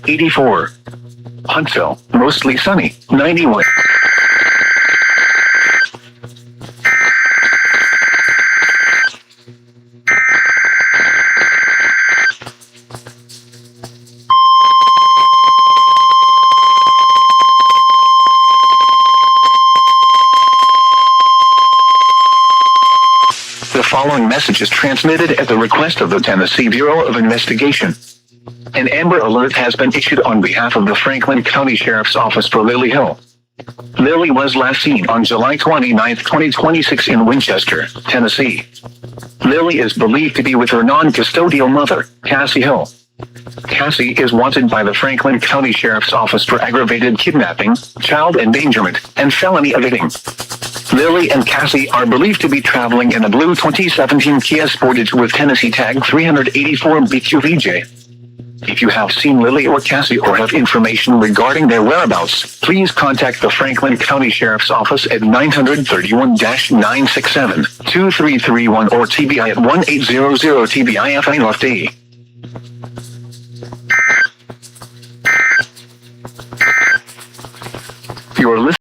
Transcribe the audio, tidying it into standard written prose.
84. Huntsville, mostly sunny, 91. The following message is transmitted at the request of the Tennessee Bureau of Investigation. An Amber Alert has been issued on behalf of the Franklin County Sheriff's Office for Lily Hill. Lily was last seen on July 29, 2026 in Winchester, Tennessee. Lily is believed to be with her non-custodial mother, Cassie Hill. Cassie is wanted by the Franklin County Sheriff's Office for aggravated kidnapping, child endangerment, and felony evading. Lily and Cassie are believed to be traveling in a blue 2017 Kia Sportage with Tennessee tag 384 BQVJ. If you have seen Lily or Cassie or have information regarding their whereabouts, please contact the Franklin County Sheriff's Office at 931-967-2331 or TBI at 1800 TBIFI North D.